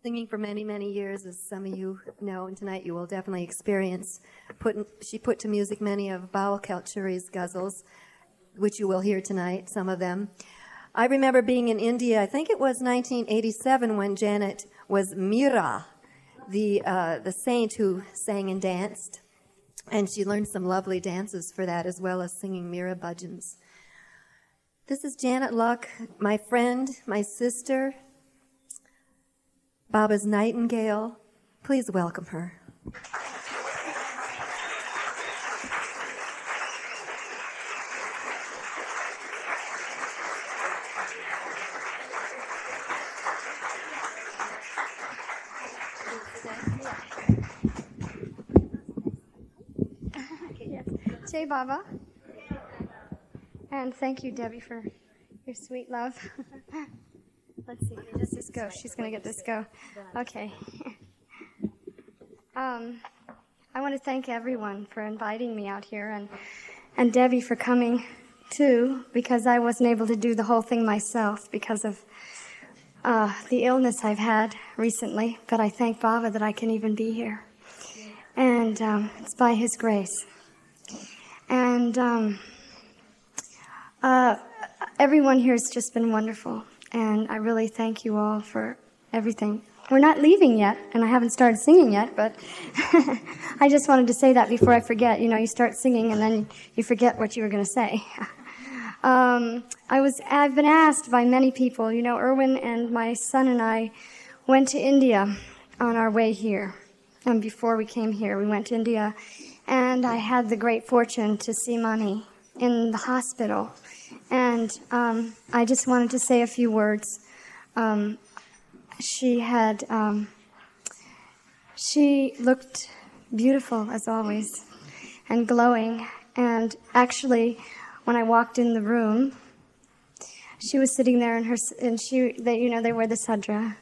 Singing for many, many years, as some of you know, and tonight you will definitely experience. She put to music many of Bawal Kalchuri's ghazals, which you will hear tonight, some of them. I remember being in India, I think it was 1987, when Janet was Mira, the saint who sang and danced. And she learned some lovely dances for that, as well as singing Mira bhajans. This is Janet Luck, my friend, my sister, Baba's Nightingale. Please welcome her. Jai Baba. And thank you, Debbie, for your sweet love. Let's see. Does this go? She's going to get this go. Okay. I want to thank everyone for inviting me out here, and Debbie for coming too, because I wasn't able to do the whole thing myself because of the illness I've had recently. But I thank Baba that I can even be here, and it's by His grace. And everyone here has just been wonderful. And I really thank you all for everything. We're not leaving yet, and I haven't started singing yet, but I just wanted to say that before I forget. You know, you start singing, and then you forget what you were going to say. I've been asked by many people. You know, Irwin and my son and I went to India on our way here. And before we came here, we went to India, and I had the great fortune to see Mani in the hospital. And I just wanted to say a few words. She looked beautiful as always, and glowing. And actually, when I walked in the room, she was sitting there they wear the sadra,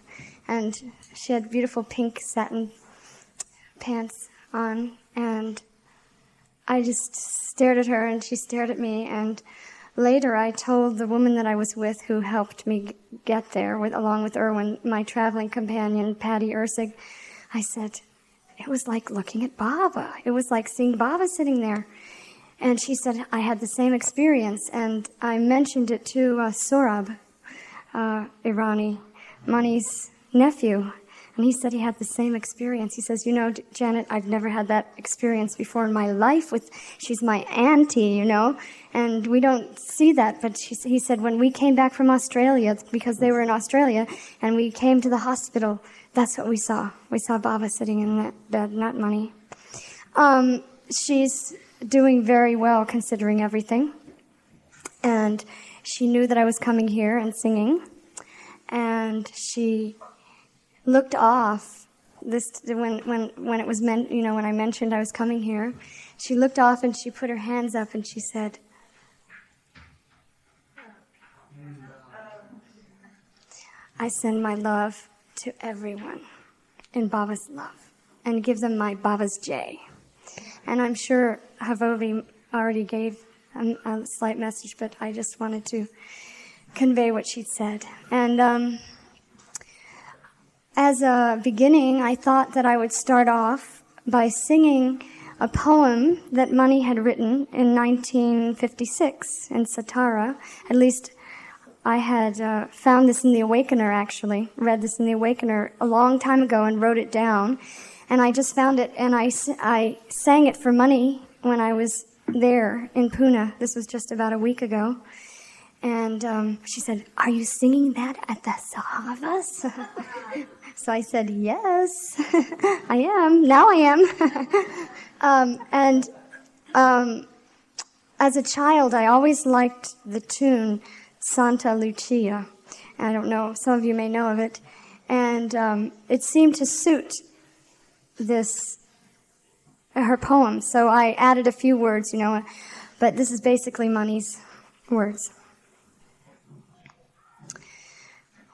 and she had beautiful pink satin pants on, and I just stared at her, and she stared at me, and later, I told the woman that I was with who helped me get there, along with Irwin, my traveling companion, Patty Ursig, I said, it was like looking at Baba. It was like seeing Baba sitting there. And she said, I had the same experience. And I mentioned it to Saurabh, Irani, Mani's nephew. And he said he had the same experience. He says, you know, Janet, I've never had that experience before in my life. She's my auntie, you know, and we don't see that. But he said when we came back from Australia, because they were in Australia, and we came to the hospital, that's what we saw. We saw Baba sitting in that bed, not Mani. She's doing very well considering everything. And she knew that I was coming here and singing. And she looked off when it was meant, you know, when I mentioned I was coming here. She looked off and she put her hands up and she said, I send my love to everyone in Baba's love and give them my Baba's Jai. And I'm sure Havovi already gave a slight message, but I just wanted to convey what she'd said. And as a beginning, I thought that I would start off by singing a poem that Mani had written in 1956 in Satara. At least I had found this in the Awakener, actually, read this in the Awakener a long time ago and wrote it down. And I just found it, and I sang it for Mani when I was there in Pune. This was just about a week ago. And she said, are you singing that at the Sahavas? So I said, yes, I am. Now I am. As a child, I always liked the tune Santa Lucia. I don't know, some of you may know of it. And it seemed to suit her poem. So I added a few words, you know, but this is basically Mani's words.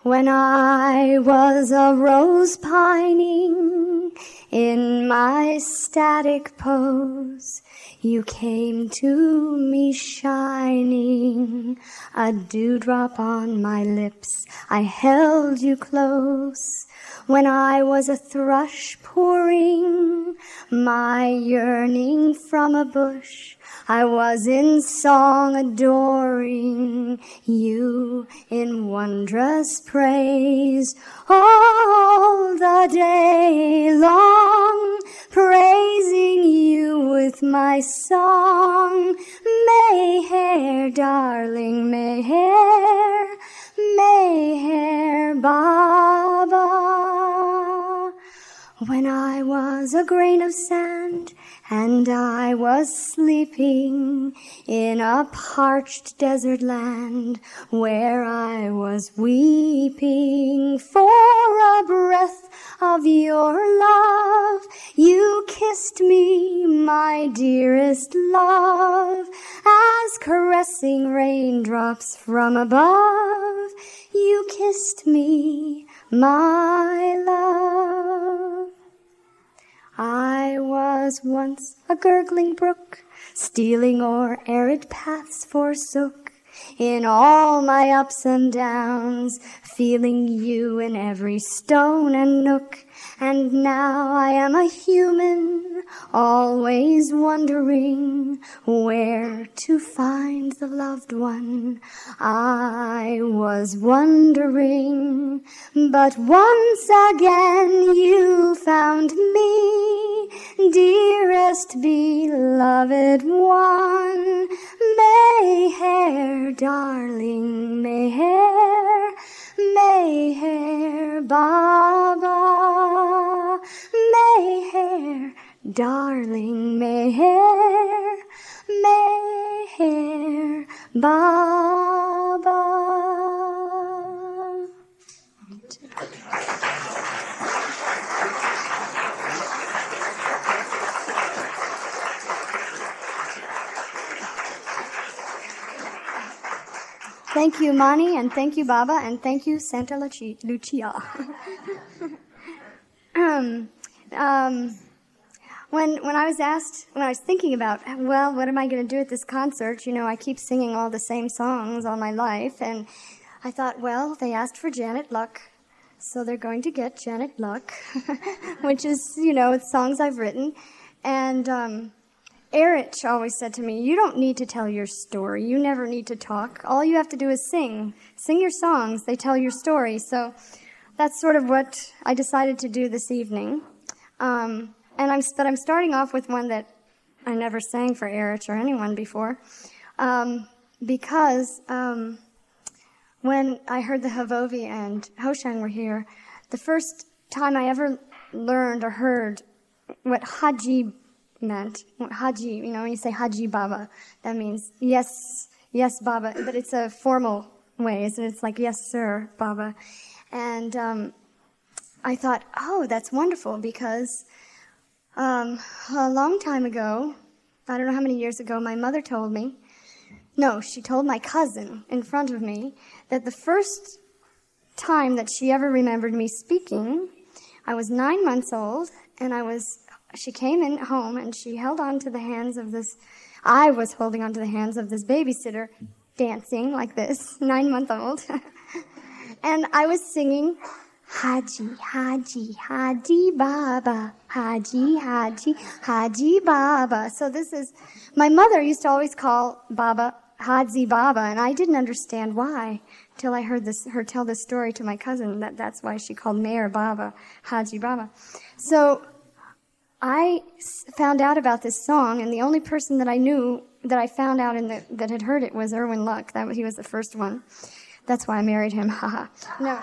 When I was a rose pining in my static pose, You came to me shining, a dewdrop on my lips. I held you close when I was a thrush pouring my yearning from a bush. I was in song adoring you in wondrous praise all the day long, praising you with my song. Mehery, darling, Mehery, Mehery, Baba. When I was a grain of sand and I was sleeping in a parched desert land where I was weeping for a breath of your love, you kissed me, my dearest love, as caressing raindrops from above. You kissed me, my love. I was once a gurgling brook, stealing o'er arid paths forsook. In all my ups and downs, feeling you in every stone and nook. And now I am a human, always wondering where to find the loved one I was wondering. But once again you found me, dearest beloved one. Mehery, darling, Mehery, Mehery, Baba. Mehery, darling, Mehery, Mehery, Baba. Thank you, Mani, and thank you, Baba, and thank you, Santa Lucia. When I was thinking about, well, what am I going to do at this concert? You know, I keep singing all the same songs all my life, and I thought, well, they asked for Janet Luck, so they're going to get Janet Luck, which is, you know, it's songs I've written. And Erich always said to me, you don't need to tell your story. You never need to talk. All you have to do is sing. Sing your songs. They tell your story. So that's sort of what I decided to do this evening. But I'm starting off with one that I never sang for Erich or anyone before, because when I heard the Havovi and Hoshang were here, the first time I ever learned or heard what Haji meant, Haji, you know, when you say Haji Baba, that means yes, yes, Baba, but it's a formal way, isn't it? It's like, yes, sir, Baba. And I thought, oh, that's wonderful, because a long time ago, I don't know how many years ago, my mother told me, no, she told my cousin in front of me, that the first time that she ever remembered me speaking, I was 9 months old, and she came in home, and she held on to the hands of this, I was holding on to the hands of this babysitter, dancing like this, 9-month-old, and I was singing, Haji, Haji, Haji Baba, Haji, Haji, Haji Baba. So this is, my mother used to always call Baba Haji Baba, and I didn't understand why till I heard her tell this story to my cousin, that's why she called Mehery Baba, Haji Baba. So I found out about this song, and the only person that I knew that I found out that had heard it was Irwin Luck. He was the first one. That's why I married him. Haha. No.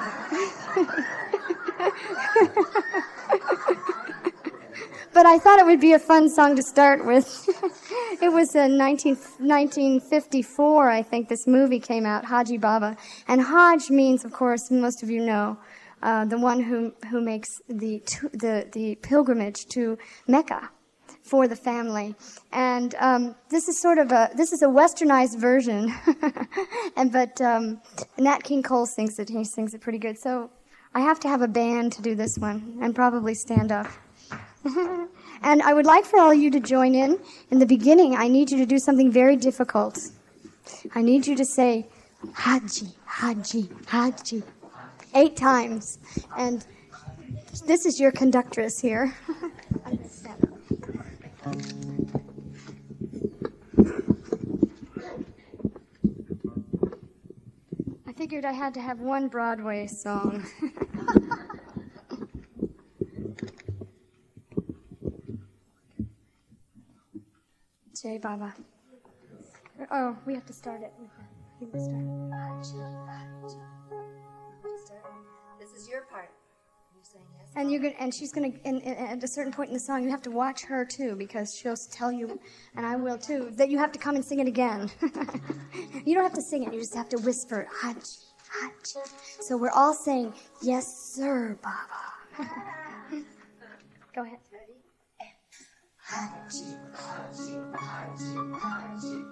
But I thought it would be a fun song to start with. It was in 1954, I think, this movie came out, Haji Baba. And Hajj means, of course, most of you know, the one who makes the pilgrimage to Mecca for the family. And this is a westernized version. But Nat King Cole sings it. He sings it pretty good. So I have to have a band to do this one and probably stand up. And I would like for all of you to join in. In the beginning, I need you to do something very difficult. I need you to say, Haji, Haji, Haji, 8 times. And this is your conductress here. I figured I had to have one Broadway song. Jai Baba. Oh, we have to start it. You can start. This is your part. You're saying yes. And you're gonna, and she's gonna. And at a certain point in the song, you have to watch her too, because she'll tell you, and I will too, that you have to come and sing it again. You don't have to sing it; you just have to whisper, Haji, Haji. So we're all saying, "Yes, sir, Baba." Go ahead. Haji, Haji, Haji, Haji,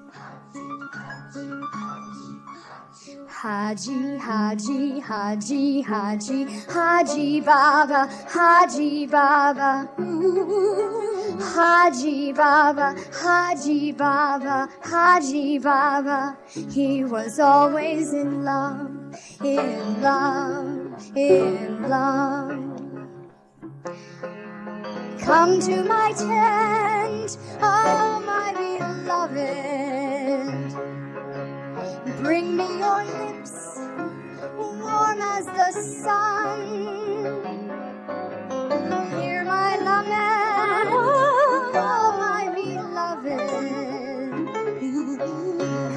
Haji, Haji, Haji, Haji, Haji Baba, Haji Baba, Haji Baba, Haji Baba, Haji Baba. He was always in love, in love, in love. Come to my tent, oh my beloved. Bring me your lips, warm as the sun. Hear my lament, oh my beloved.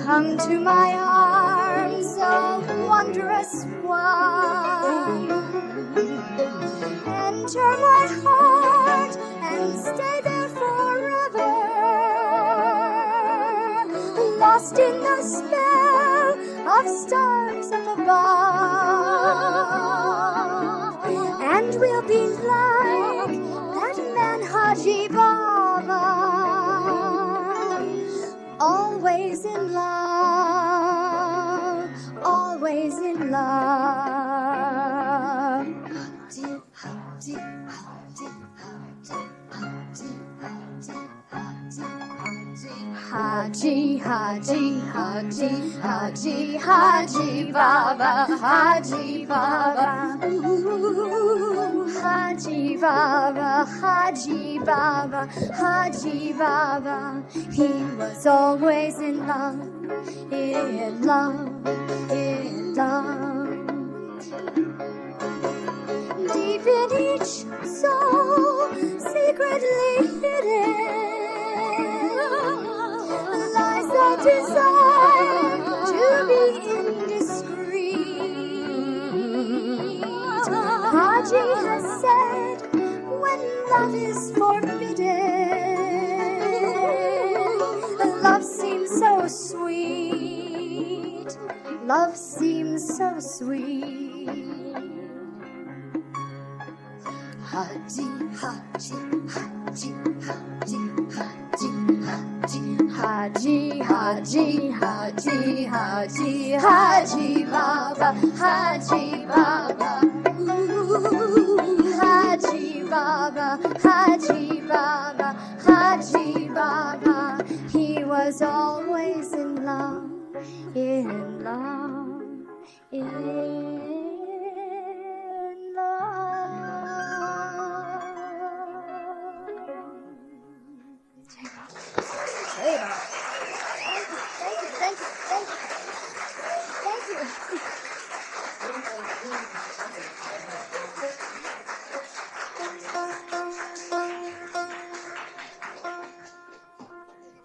Come to my arms, oh wondrous one. Enter my heart and stay there forever, lost in the spell of stars up above. And we'll be like that man Haji Baba, always in love, always in love. Haji, Haji, Haji, Haji, Haji Baba, Haji Baba. Haji Baba, Haji Baba, Haji Baba. He was always in love, in love, in love. Deep in each soul, secretly hidden, lies the desire to be indiscreet. Haji has said, when love is forbidden, love seems so sweet. Love seems so sweet. Haji, Haji, Haji, Haji, Haji, Haji, Haji, Haji, Haji, Haji Baba, Haji Baba, Haji Baba, Haji Baba, Haji Baba. He was always in love, in love, in love.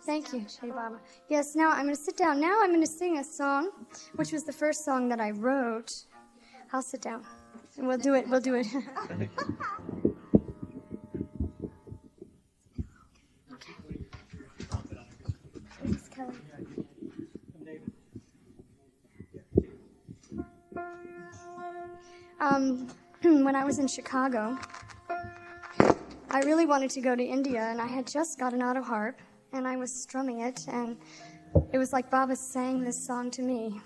Thank you, Shri Baba. Yes, now I'm going to sit down. Now I'm going to sing a song, which was the first song that I wrote. I'll sit down, and we'll do it. We'll do it. Okay. This is Kelly. When I was in Chicago, I really wanted to go to India, and I had just gotten out of harp, and I was strumming it, and it was like Baba sang this song to me.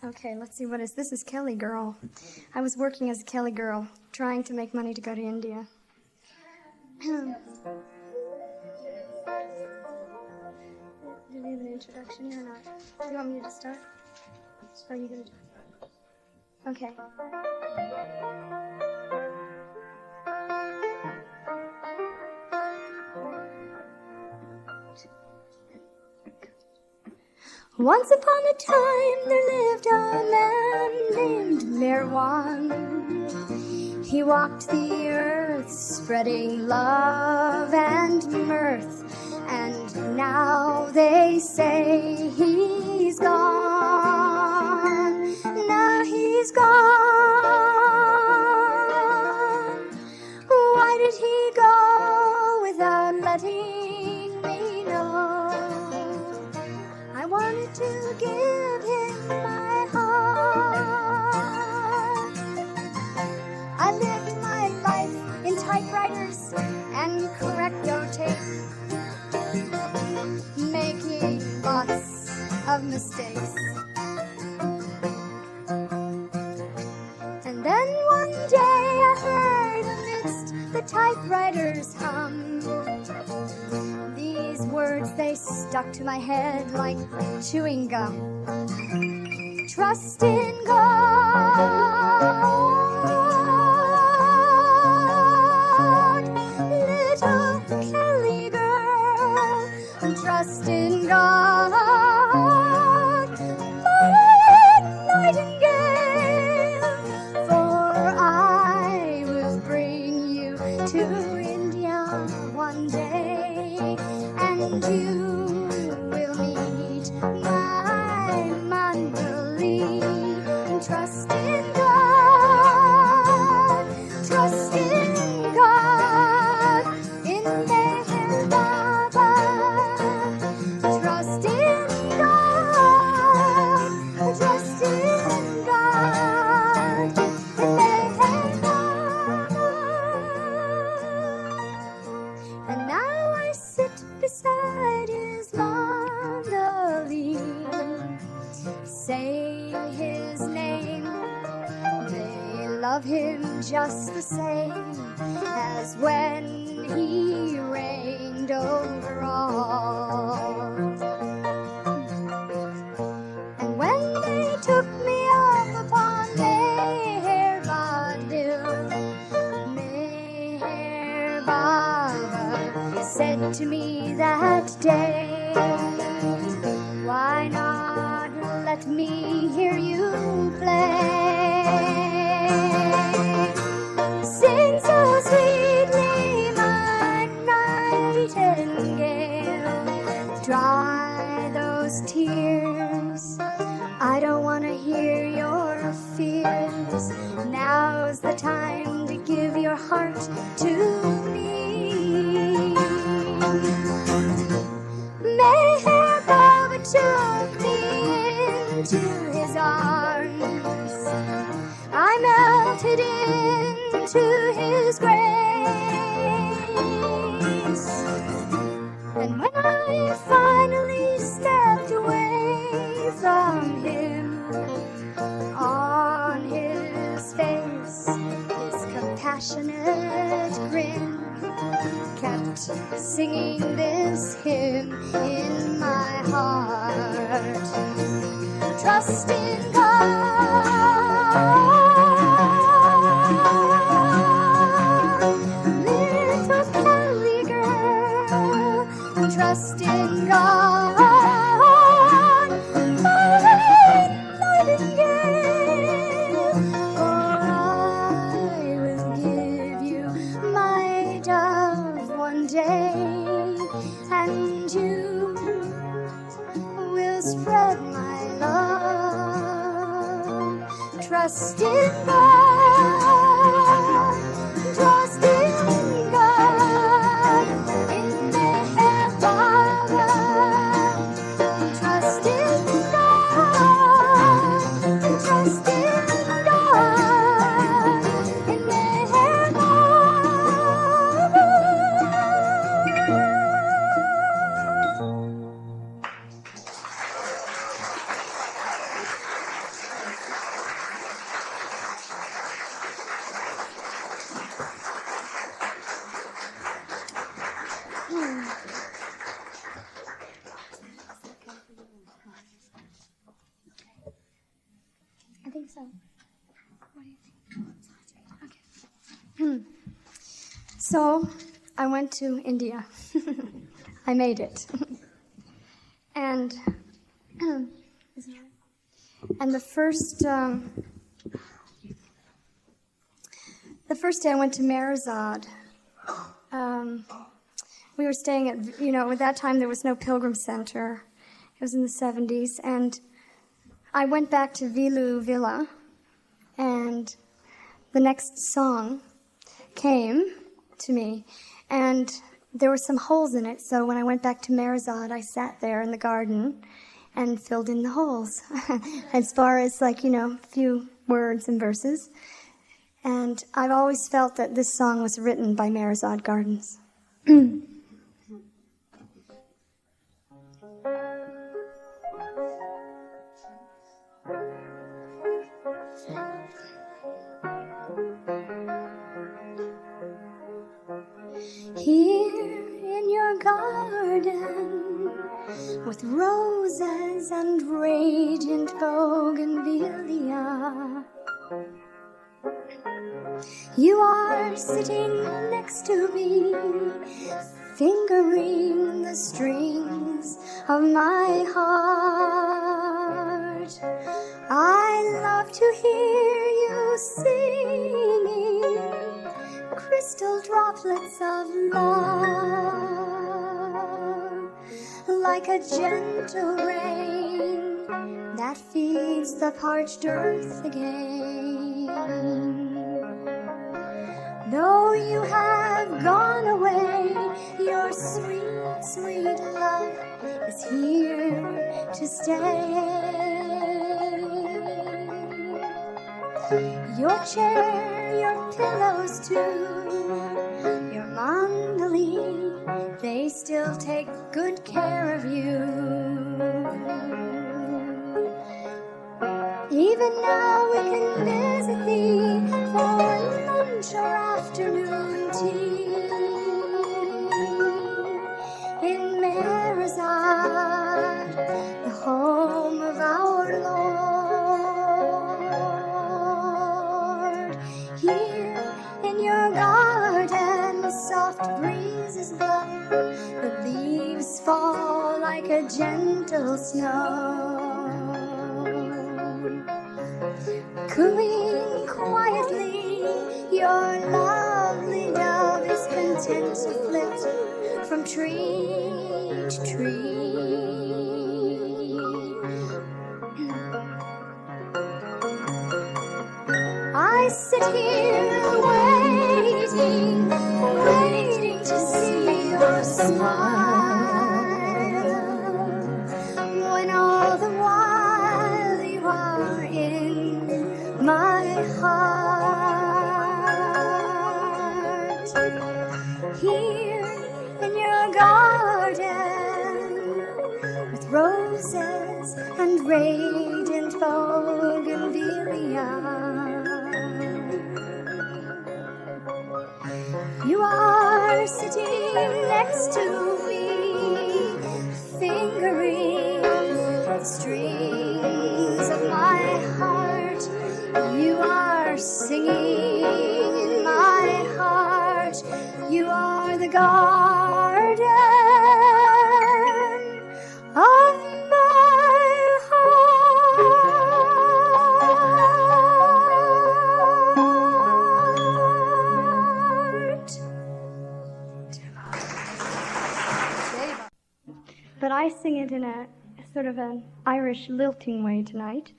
Okay, let's see what is this. Is Kelly Girl. I was working as a Kelly Girl, trying to make money to go to India. Do you have an introduction here or not? Do you want me to start? Or are you going to do it? Okay. Once upon a time there lived a man named Irwin. He walked the earth spreading love and mirth, and now they say he's gone. Now he's gone. Why did he go without letting me know? I wanted to give him my heart. I lived my life in typewriters and correcto tape, making lots of mistakes. And then one day I heard amidst the typewriters hum these words, they stuck to my head like chewing gum. Trust in God, little Kelly girl. Trust in God, Lord Nightingale, for I will bring you to India one day, and you will meet my Mandali. Trust in God, trust in God, in Meher Baba. Trust in God, trust in God, in Meher Baba. And now I sit beside his mandolin, saying his name. They love him just the same as when he reigned over all. And when they took me up upon Meher Baba said to me that day, why not let me hear you play? Sing so sweetly, my nightingale, dry those tears. I don't want to hear your fears. Now's the time to give your heart to me. Meher Baba took me into his arms. I melted into his grace. And when I finally stepped away from him, on his face his compassionate grin kept singing this hymn in my heart. Trust in God, little Kelly girl. Trust in God, Lord Nightingale, for I will give you my dove one day, and you will spread my love. Trust in God, trust in God, in Meher Baba. Trust in God, trust in God, in Meher Baba. so. What do you think? Okay. So, I went to India. I made it. And the first day I went to Mehery, we were staying at, at that time there was no Pilgrim Center. It was in the 70s. And I went back to Vilu Villa, and the next song came to me, and there were some holes in it. So when I went back to Mehery, I sat there in the garden and filled in the holes as far as a few words and verses. And I've always felt that this song was written by Mehery Gardens. Here in your garden, with roses and radiant bougainvillea, you are sitting next to me, fingering the strings of my heart. I love to hear you singing crystal droplets of love, like a gentle rain that feeds the parched earth again. Though you have gone away, your sweet, sweet love is here to stay. Your chair, your pillows too, your mandolin, they still take good care of you. Even now we can visit thee for lunch or afternoon tea in Mehery, the home of our Lord. Here in your garden, soft breezes blow, the leaves fall like a gentle snow. Cooing quietly, your lovely dove is content to flit from tree to tree. I sit here waiting to see your smile, when all the while you are in my heart. Here in your garden, with roses and radiant bougainvillea, you are sitting next to me, fingering the strings of my heart. You are singing in my heart. You are the garden of my heart. But I sing it in a sort of an Irish lilting way tonight.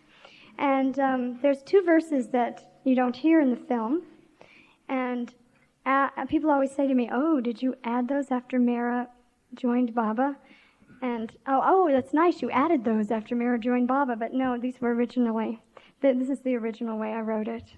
And there's two verses that you don't hear in the film. And people always say to me, "Oh, did you add those after Mara joined Baba?" And, oh, that's nice, you added those after Mara joined Baba. But no, these were originally, this is the original way I wrote it.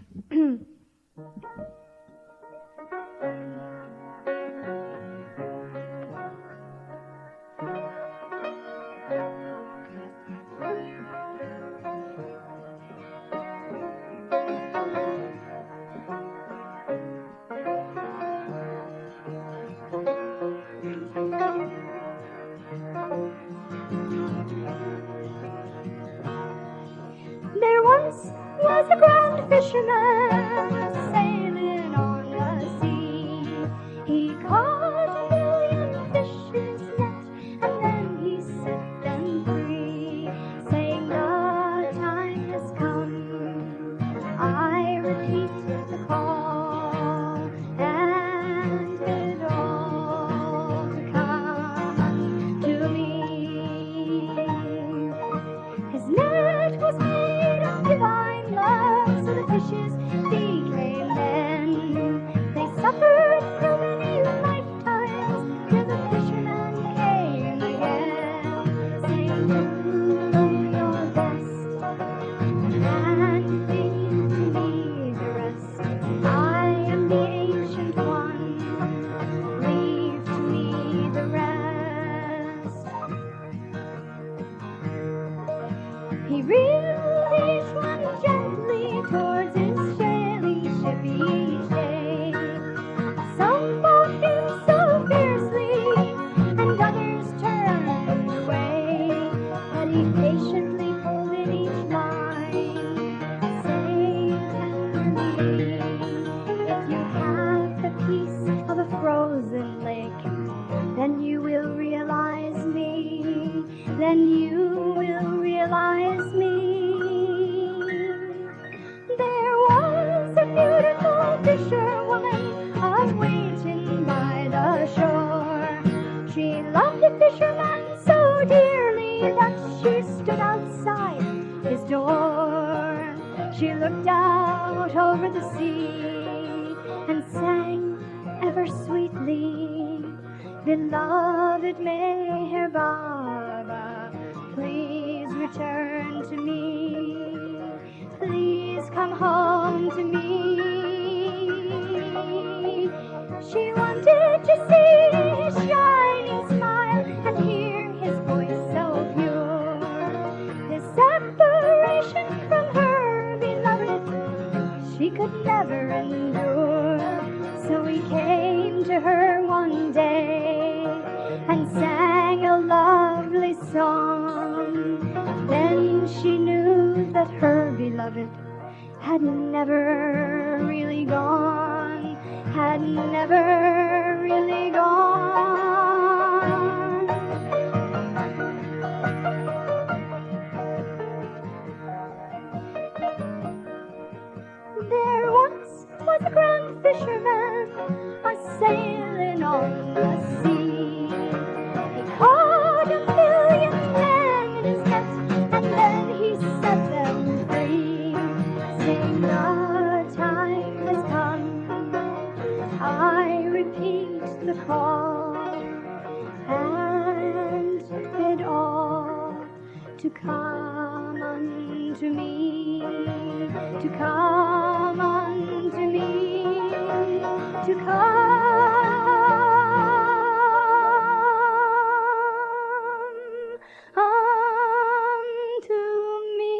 There once was was a grand fisherman sailing on the sea. He caught a million fishes net, and then he set them free, saying, the time has come, I repeat the call, and it all to come to me. His net was made of divine love, so the fishes became men. They suffered through many lifetimes, till the fisherman came again, saying, do your best, and leave to me the rest. I am the ancient one, leave to me the rest. He reeled each one gently towards his sailing ship each day. Some fought him so fiercely, and others turned away. But he patiently pulled in each line, saying tenderly, if you have the peace of a frozen lake, then you will realize me, then you will realize me. There was a beautiful fisherwoman awaiting by the shore. She loved the fisherman so dearly that she stood outside his door. She looked out over the sea and sang ever sweetly, beloved Meher Baba, please return to me, please come home to me. She wanted to see his shining smile and hear his voice so pure. This separation from her beloved she could never endure. So he came to her one day and sang a lovely song. Then she knew that her beloved had never really gone, had never really gone. There once was a grand fisherman a-sailing on the sea. He caught a million men in his net, and then he set them free, saying, the time has come, I repeat the call, and it all to come unto me, to come unto me, to come unto me.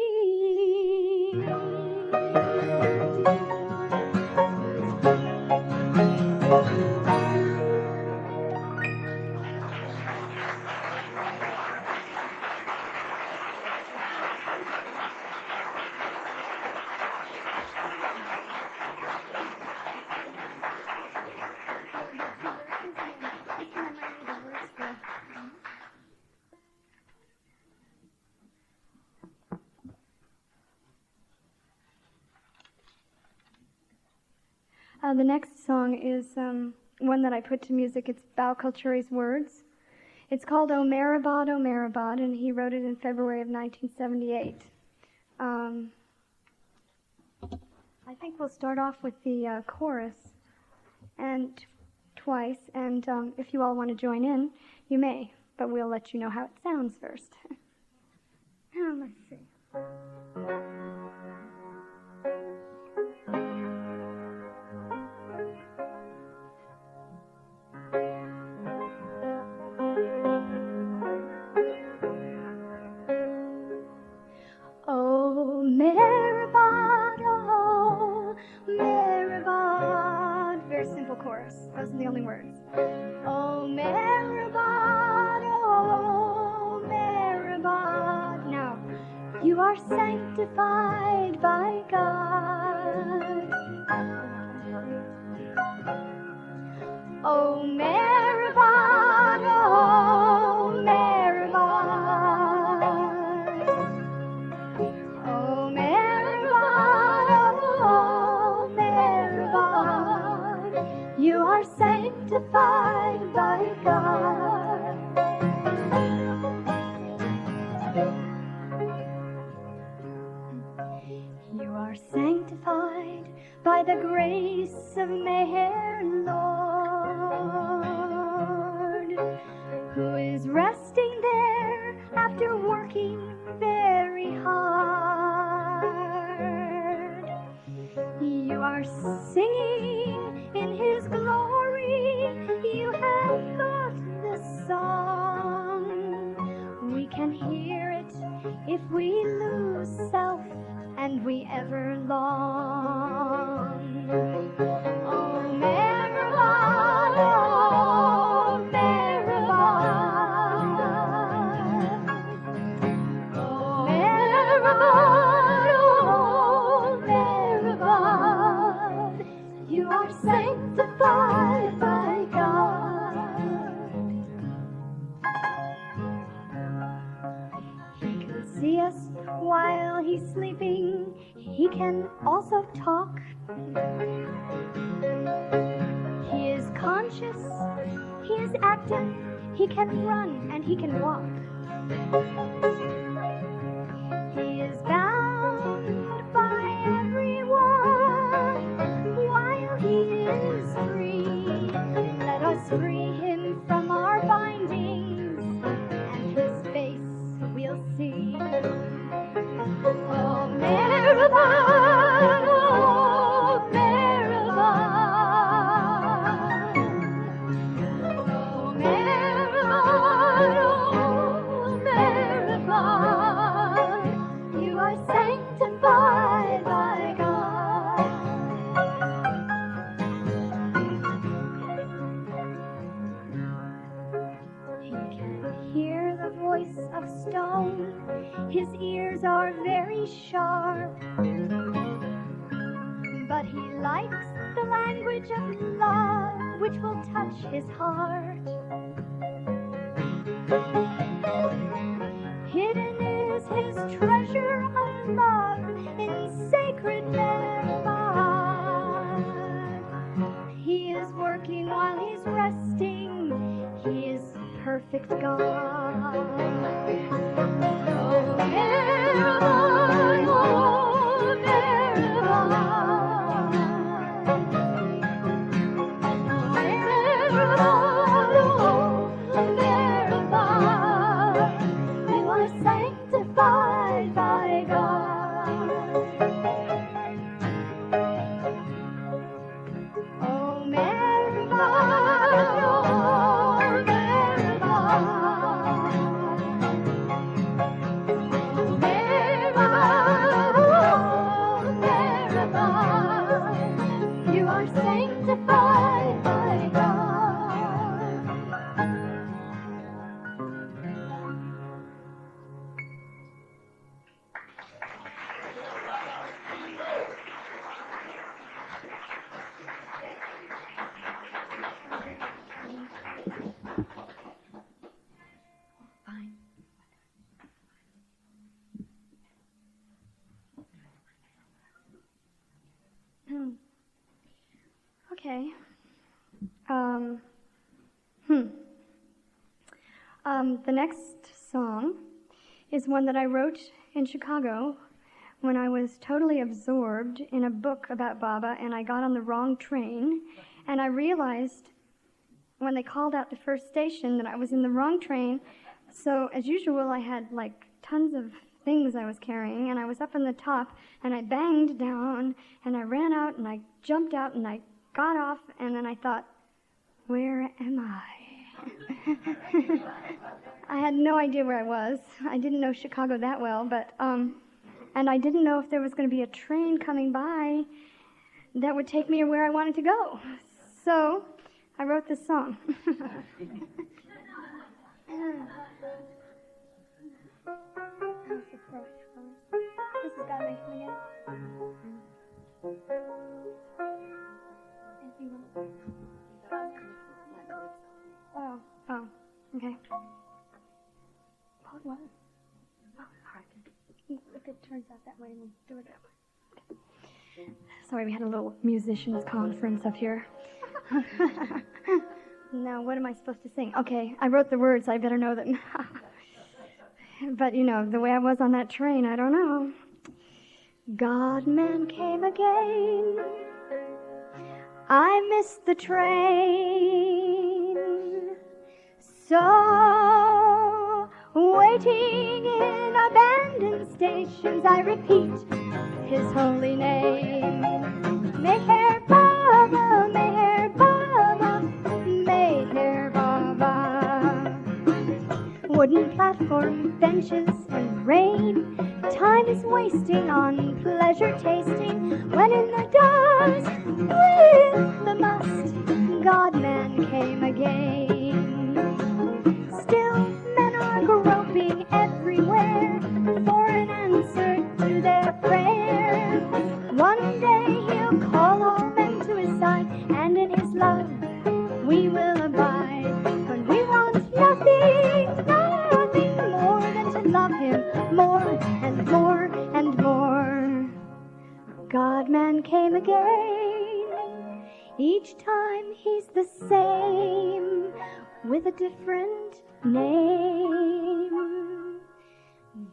The next song is one that I put to music. It's Bao Kulturi's words. It's called O Meribad, and he wrote it in February of 1978. I think we'll start off with the chorus and twice, and if you all want to join in, you may, but we'll let you know how it sounds first. Let's see. Meribad, very simple chorus. Those are the only words. Oh, Meribad, oh, Meribad. Now, you You are sanctified by God. Oh, Meribah, oh, Meribah. Oh, Meribah, oh, Meribah. You are sanctified by God. You are sanctified by the grace of Mehery, Lord, who is resting there after working very hard. You are singing in His glory. You have got the song. We can hear it if we lose self and we ever long. Oh, Meribah, oh, Meribah. Oh, Meribah, oh, Meribah. You are sanctified by God. He can see us while He's sleeping. He can also talk. He is conscious. He is active. He can run and He can walk. He is bound by everyone while He is free. Let us free Him from our bindings, and His face we'll see. Oh, Meribah, oh, Meribah. Oh, Meribah, oh, Meribah. You are sanctified by God. He can hear the voice of stone. His ears are very sharp, but He likes the language of love, which will touch His heart. Hidden is His treasure of love in sacred Meribah. He is working while He's resting. He is perfect God. Oh, Meribah, oh, Meribah. Meribah, oh, Meribah. You are sanctified by God. Oh, Meribah, oh, Meribah. You are sanctified by God. Fine. Okay. The next song is one that I wrote in Chicago when I was totally absorbed in a book about Baba, and I got on the wrong train, and I realized when they called out the first station that I was in the wrong train. So as usual, I had like tons of things I was carrying, and I was up on the top, and I banged down, and I ran out, and I jumped out, and I got off, and then I thought, where am I? I had no idea where I was. I didn't know Chicago that well, but and I didn't know if there was going to be a train coming by that would take me to where I wanted to go. So I wrote this song. If it turns out that way, we'll do it that way. Okay. Sorry, we had a little musicians conference up here. Now, what am I supposed to sing? Okay, I wrote the words. I better know them. But, the way I was on that train, I don't know. God-man came again. I missed the train. So, waiting in abandoned stations, I repeat his holy name. Meher Baba, Meher Baba, Meher Baba. Wooden platform benches and rain. Time is wasting on pleasure tasting, when in the dust, with the must, God-man came again. Still, men are groping everywhere for an answer to their prayer. One day he'll call all men to his side, and in his love we will abide. But we want nothing more than to love him more and more and more. God-man came again. Each time he's the same, with a different name.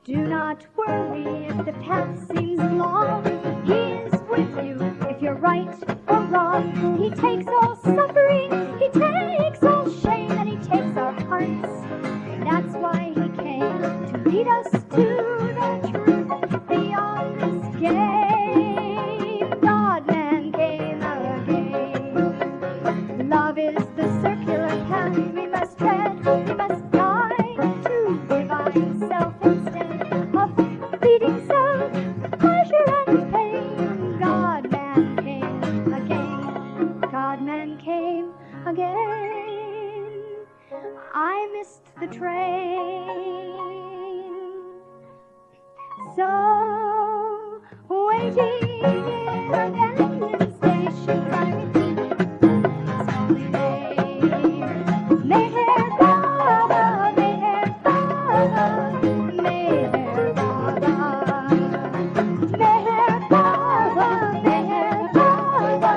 Do not worry if the path seems long. He is with you if you're right or wrong. He takes all suffering, he takes all shame, and he takes our hearts. That's why he came, to lead us to the truth beyond this game. God-man came again. Love is the circular path we must tread. We must die to divine self instead of fleeting self, pleasure and pain. God-man came again. God-man came again. I missed the train. So, waiting in abandoned stations, I repeat his holy name. Meher Baba, Meher Baba, Meher Baba. Meher Baba, Meher Baba,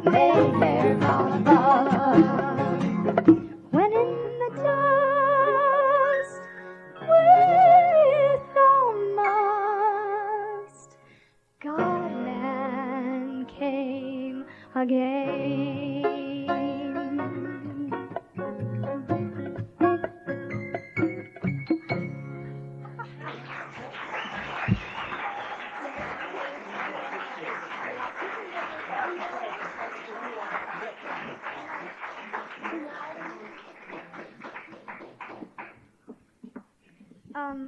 Meher Baba. When in the dust, with no must, God-man came again.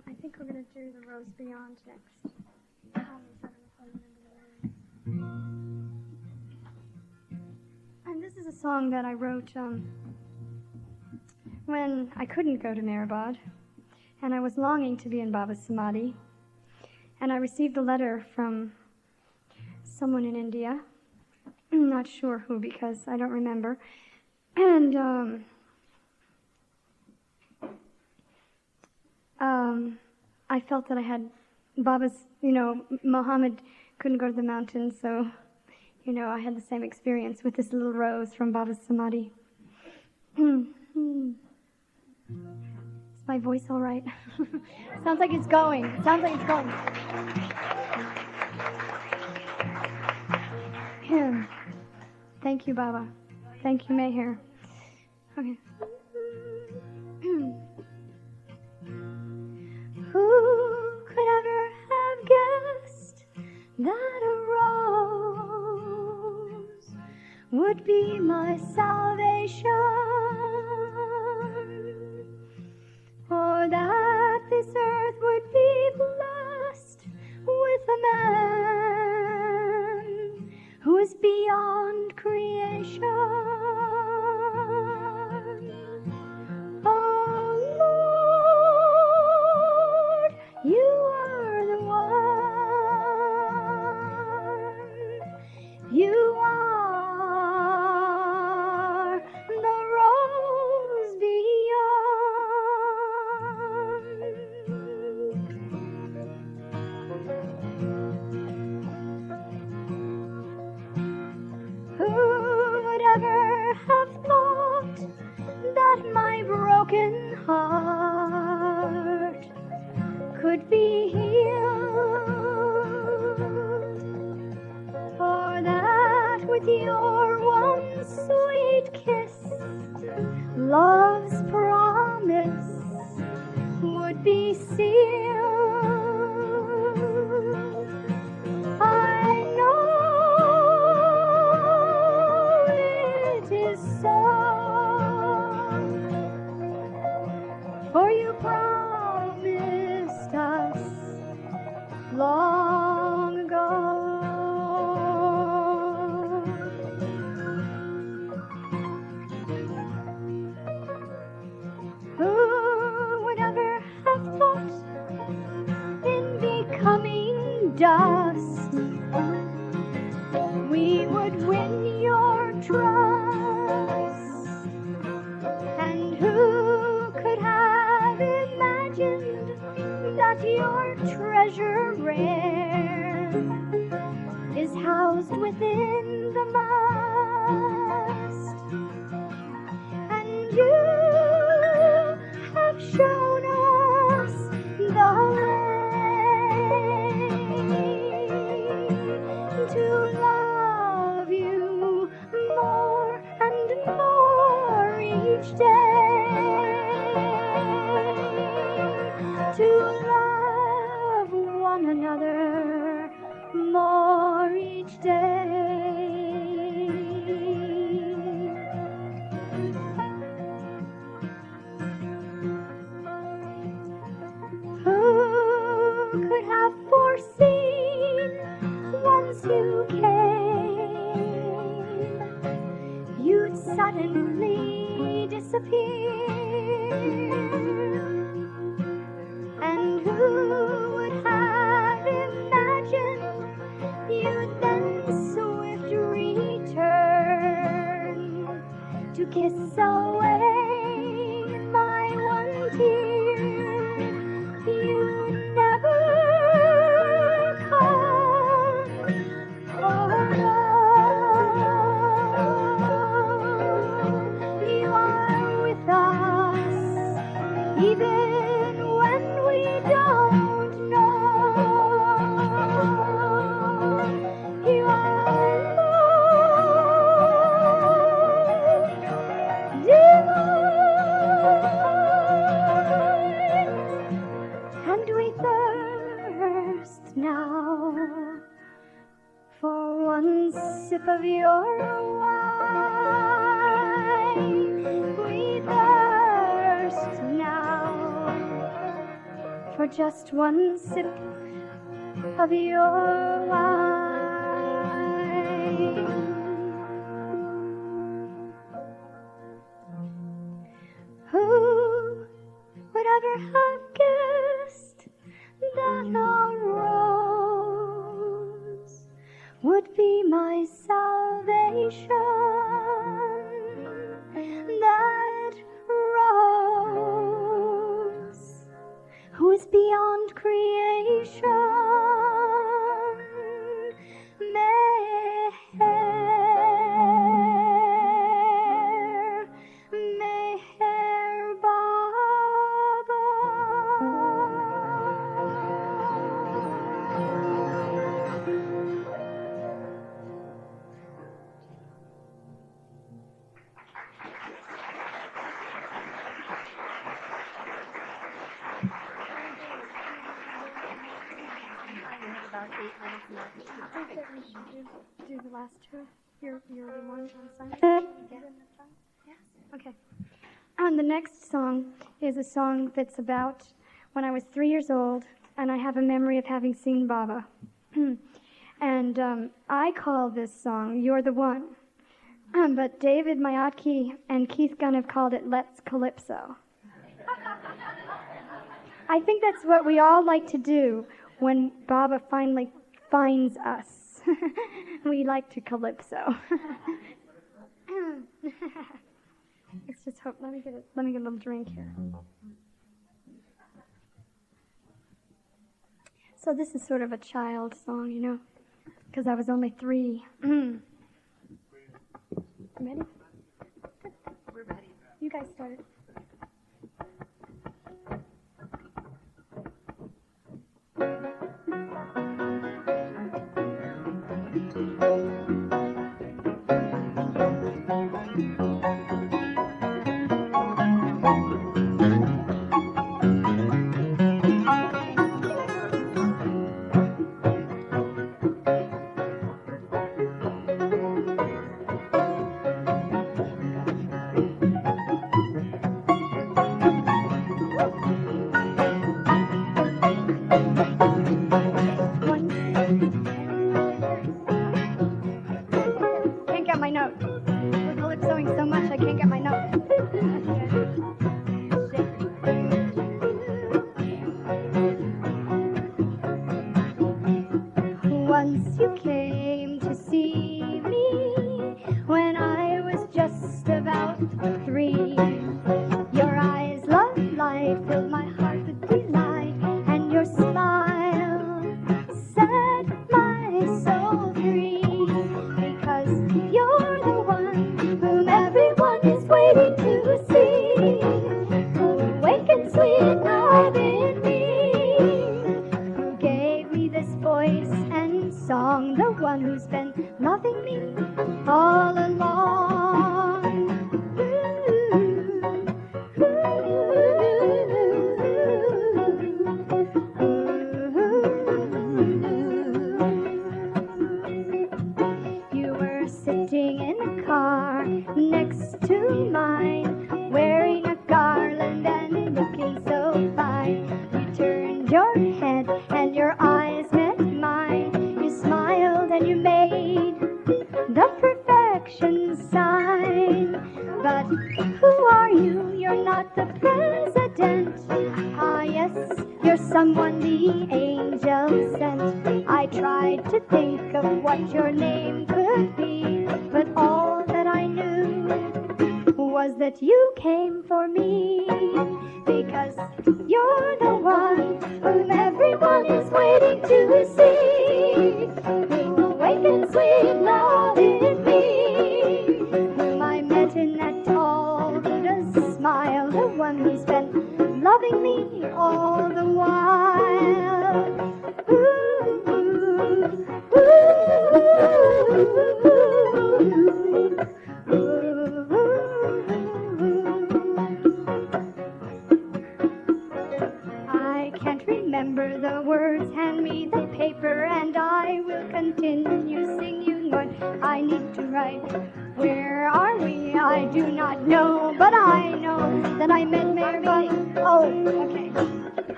I think we're going to do The Rose Beyond next. And this is a song that I wrote when I couldn't go to Mehery, and I was longing to be in Baba's Samadhi. And I received a letter from someone in India. I'm not sure who, because I don't remember. And I felt that I had Baba's, Muhammad couldn't go to the mountains, so, I had the same experience with this little rose from Baba's Samadhi. Is my voice all right? Sounds like it's going. Thank you, Baba. Thank you, Meher. Okay. Who could ever have guessed that a rose would be my salvation, or that this earth would be blessed with a man who is beyond creation? You are the one. You are the could be healed, or that with your one sweet kiss, love's promise would be sealed. I know it is so, for you promised us long ago. Who would ever have thought in becoming dust we would win your trust? And who could have imagined that your treasure rare is housed within the mast? And you have shown us the way to love you more and more each day, to love one another more each day. Who could have foreseen once you came, you'd suddenly disappear? And who would have imagined you'd then swift return to kiss away my one tear? You never come or go. You are with us even when we don't know. You are love divine, and we thirst now for one sip of your wine. We thirst now for just one sip of your wine. Who would ever have guessed that a rose would be my salvation? That rose who is beyond creation. Meher Baba. About 8 minutes left. I think that we should do the last two. Your ones on Sunday. Yes. Okay. And the next song is a song that's about when I was 3 years old, and I have a memory of having seen Baba. And I call this song "You're the One," but David Mayatki and Keith Gunn have called it "Let's Calypso." I think that's what we all like to do when Baba finally finds us. We like to calypso. Let's just hope. Let me get a little drink here. So this is sort of a child song, you know, because I was only 3. Ready? We're ready. You guys started. one who's been loving me all along. You were sitting in a car next to mine, wearing a garland and looking so fine. You turned your head and your eyes met mine. You smiled and you made the perfection sign. But who are you? You're not the president. Ah, yes, you're someone the angel sent. I tried to think of what your name could be, but all that I knew was that you came for me, because you're the one whom everyone is waiting to see, who awakens sweet love in me, whom I met in that tall Buddha's smile, the one who's been loving me all the while. Ooh, ooh, ooh, ooh. I can't remember the words, hand me the paper and I will continue singing what I need to write. Where are we? I do not know, but I know that I met Mehery. Oh, okay.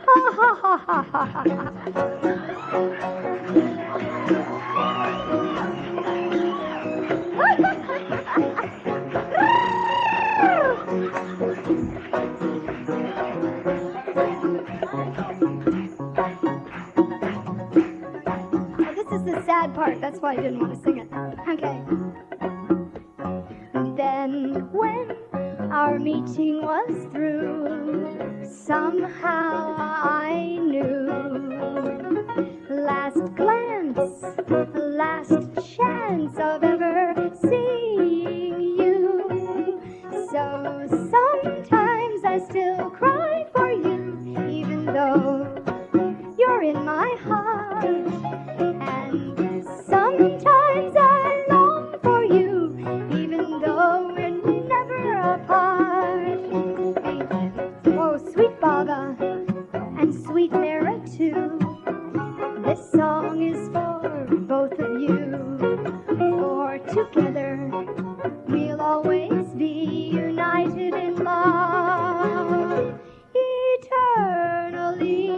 Ha ha ha ha ha ha. This is the sad part, that's why I didn't want to sing it. Okay. Then when our meeting was through, somehow I knew. Last glance, last chance of ever seeing you. So sometimes I still cry for you, even though you're in my heart. And sometimes I long for you, even though we're never apart. Oh, sweet Baba and sweet Mara too. This song is for both of you. For together we'll always be united in love eternally.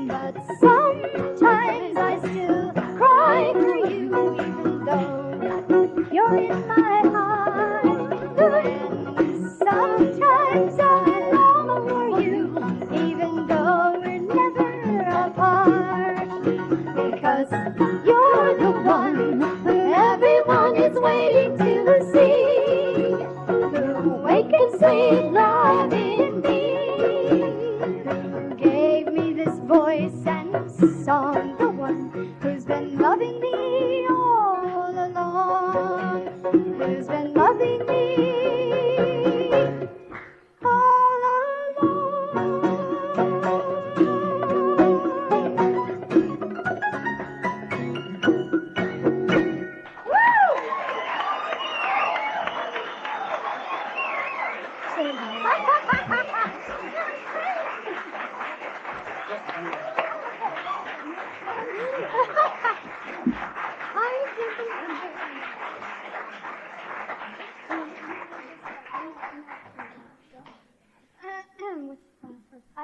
But sometimes I still cry for you, even though you're in my heart. And sometimes I long for you, even though we're never apart. Because you're the one who everyone is waiting to see, who awakens sweet love in me, who gave me this voice and song, the one who's been loving me all along, who's been loving me all along.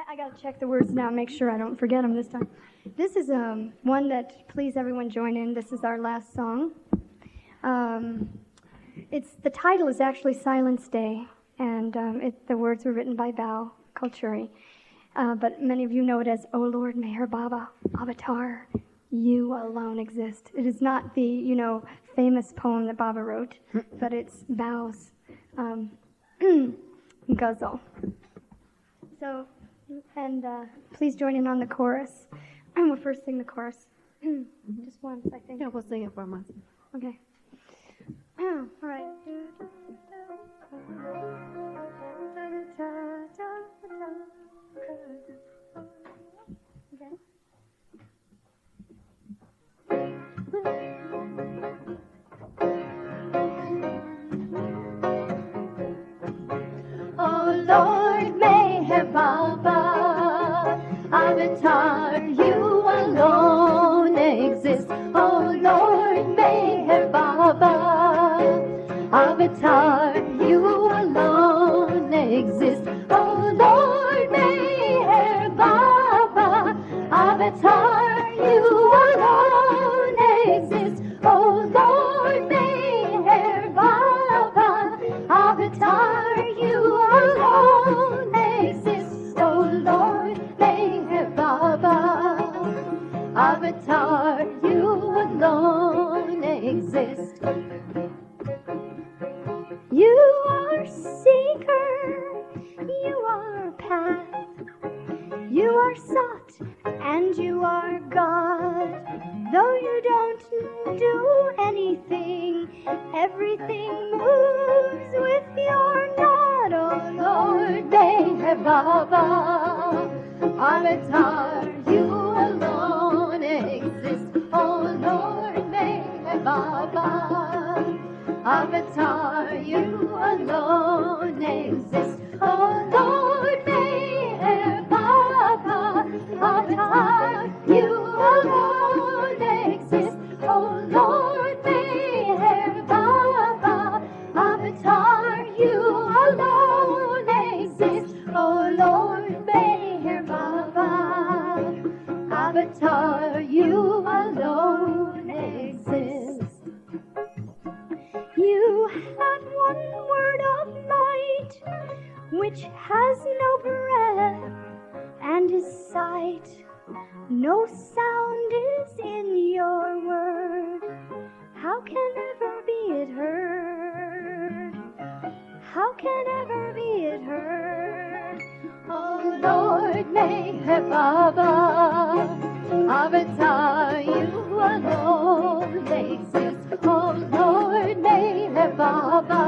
I gotta check the words now, make sure I don't forget them this time. This is one that, please everyone join in. This is our last song. The title is actually Silence Day, and the words were written by Val Kulturi. But many of you know it as, O Lord Meher Baba, Avatar, you alone exist. It is not the, famous poem that Baba wrote, but it's Val's ghazal. So, and please join in on the chorus. And we'll first sing the chorus. Just once, I think. Yeah, we'll sing it for a month. Okay. All right. Okay. Avatar, you alone exist. Oh Lord, Meher Baba. Avatar, you alone exist. Oh Lord, Meher Baba. Avatar, you alone exist. You are seeker, you are path, you are sought, and you are God. Though you don't do anything, everything moves with your nod. Oh Lord, Meher Baba. Avatar, you alone exist. Oh Lord, Meher Baba. Avatar, you alone exist. Oh Lord, Meher Baba. Avatar, you alone exist. Oh Lord, Meher Baba. Avatar, you alone exist. Oh Lord, Meher Baba. Avatar, you alone exist. You have one word of might, which has no breath and is sight. No sound is in your word. How can ever be it heard? How can ever be it heard? Oh Lord, Meher Baba. Avatar, you alone exist. Oh Lord, Meher Baba.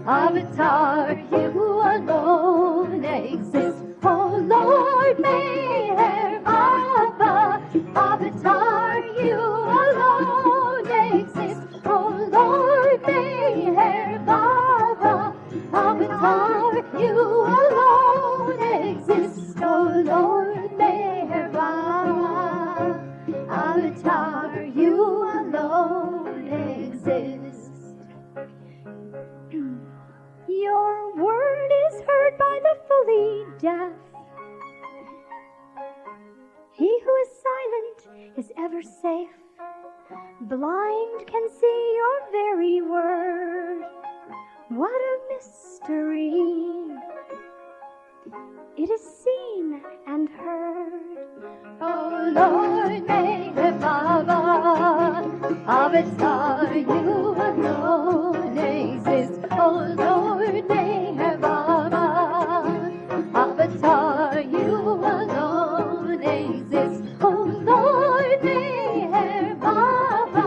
Avatar, you alone exist. Oh Lord, Meher Baba. Avatar, you alone exist. Oh Lord, Meher Baba. Avatar, you alone exist. Oh Lord, Meher Baba. Avatar, you alone exist. Your word is heard by the fully deaf. He who is silent is ever safe. Blind can see your very word. What a mystery! It is seen and heard. Oh Lord, Meher Baba. Avatar, you alone exist. Oh Lord, Meher Baba. Avatar, you alone exist. Oh Lord, Meher Baba.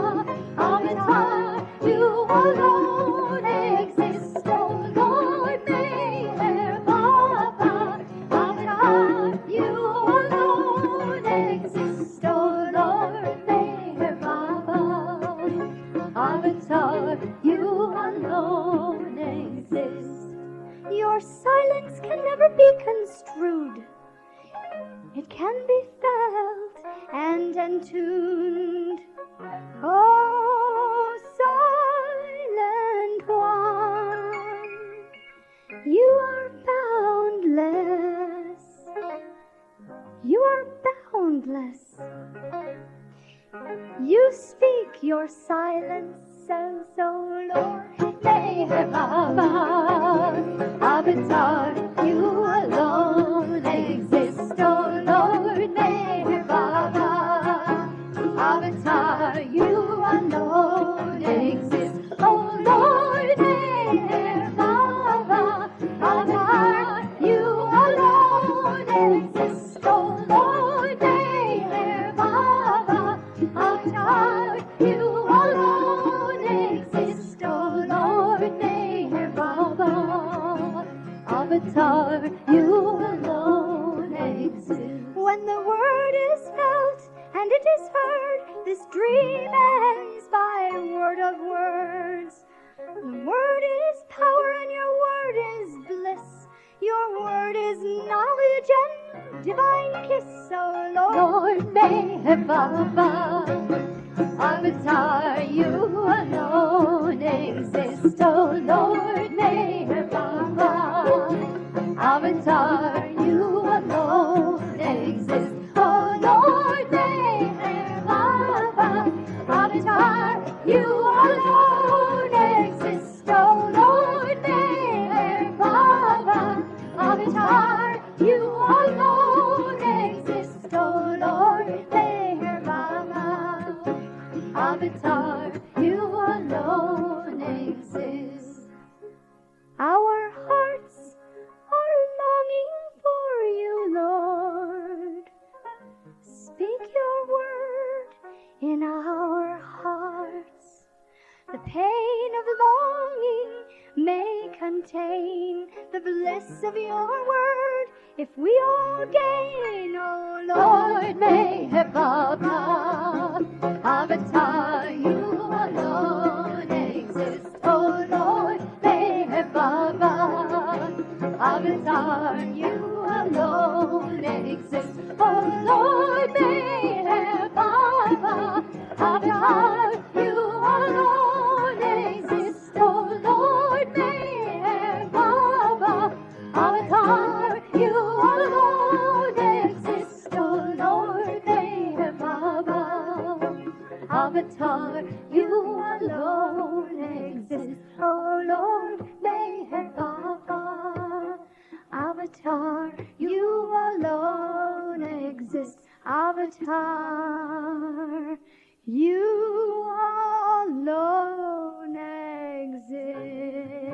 Avatar, you alone exist. Oh Lord, Meher Baba. Avatar, you alone exist. Oh Lord, Meher Baba. Avatar, you alone exist. Your silence can never be construed. It can be felt and entuned. Oh, silent one, you are boundless. You are boundless. You speak, your silence says, oh Lord, Meher Baba. Avatar, you alone exist. Oh Lord, Meher Baba. Avatar, you alone exist. Oh Lord, Meher Baba. Avatar, you alone exist. Oh Lord, Meher Baba. Avatar, you alone exist. Oh Lord, Meher Baba. Avatar, you alone exist. When the word is felt and it is heard, this dream ends by word of words. The word is power and your word is bliss. Your word is knowledge and divine kiss. Oh Lord, Meher Baba. Avatar, you alone exist. Oh Lord, Meher Baba. Avatar, you alone exist. Oh Avatar, you alone exist. Our hearts are longing for you, Lord. Speak your word in our hearts. The pain of longing may contain the bliss of your word. If we all gain, oh Lord, Mehery, Avatar, you alone exist. Oh Lord, Mehery, Avatar, you alone exist. Oh Lord, Mehery, Avatar, you alone exist. Oh Lord, Mehery, Avatar, you alone exist. Oh Lord, Mehery, Avatar, you alone exist. Oh Lord, Mehery, Avatar, you alone exist. Avatar, you alone exist.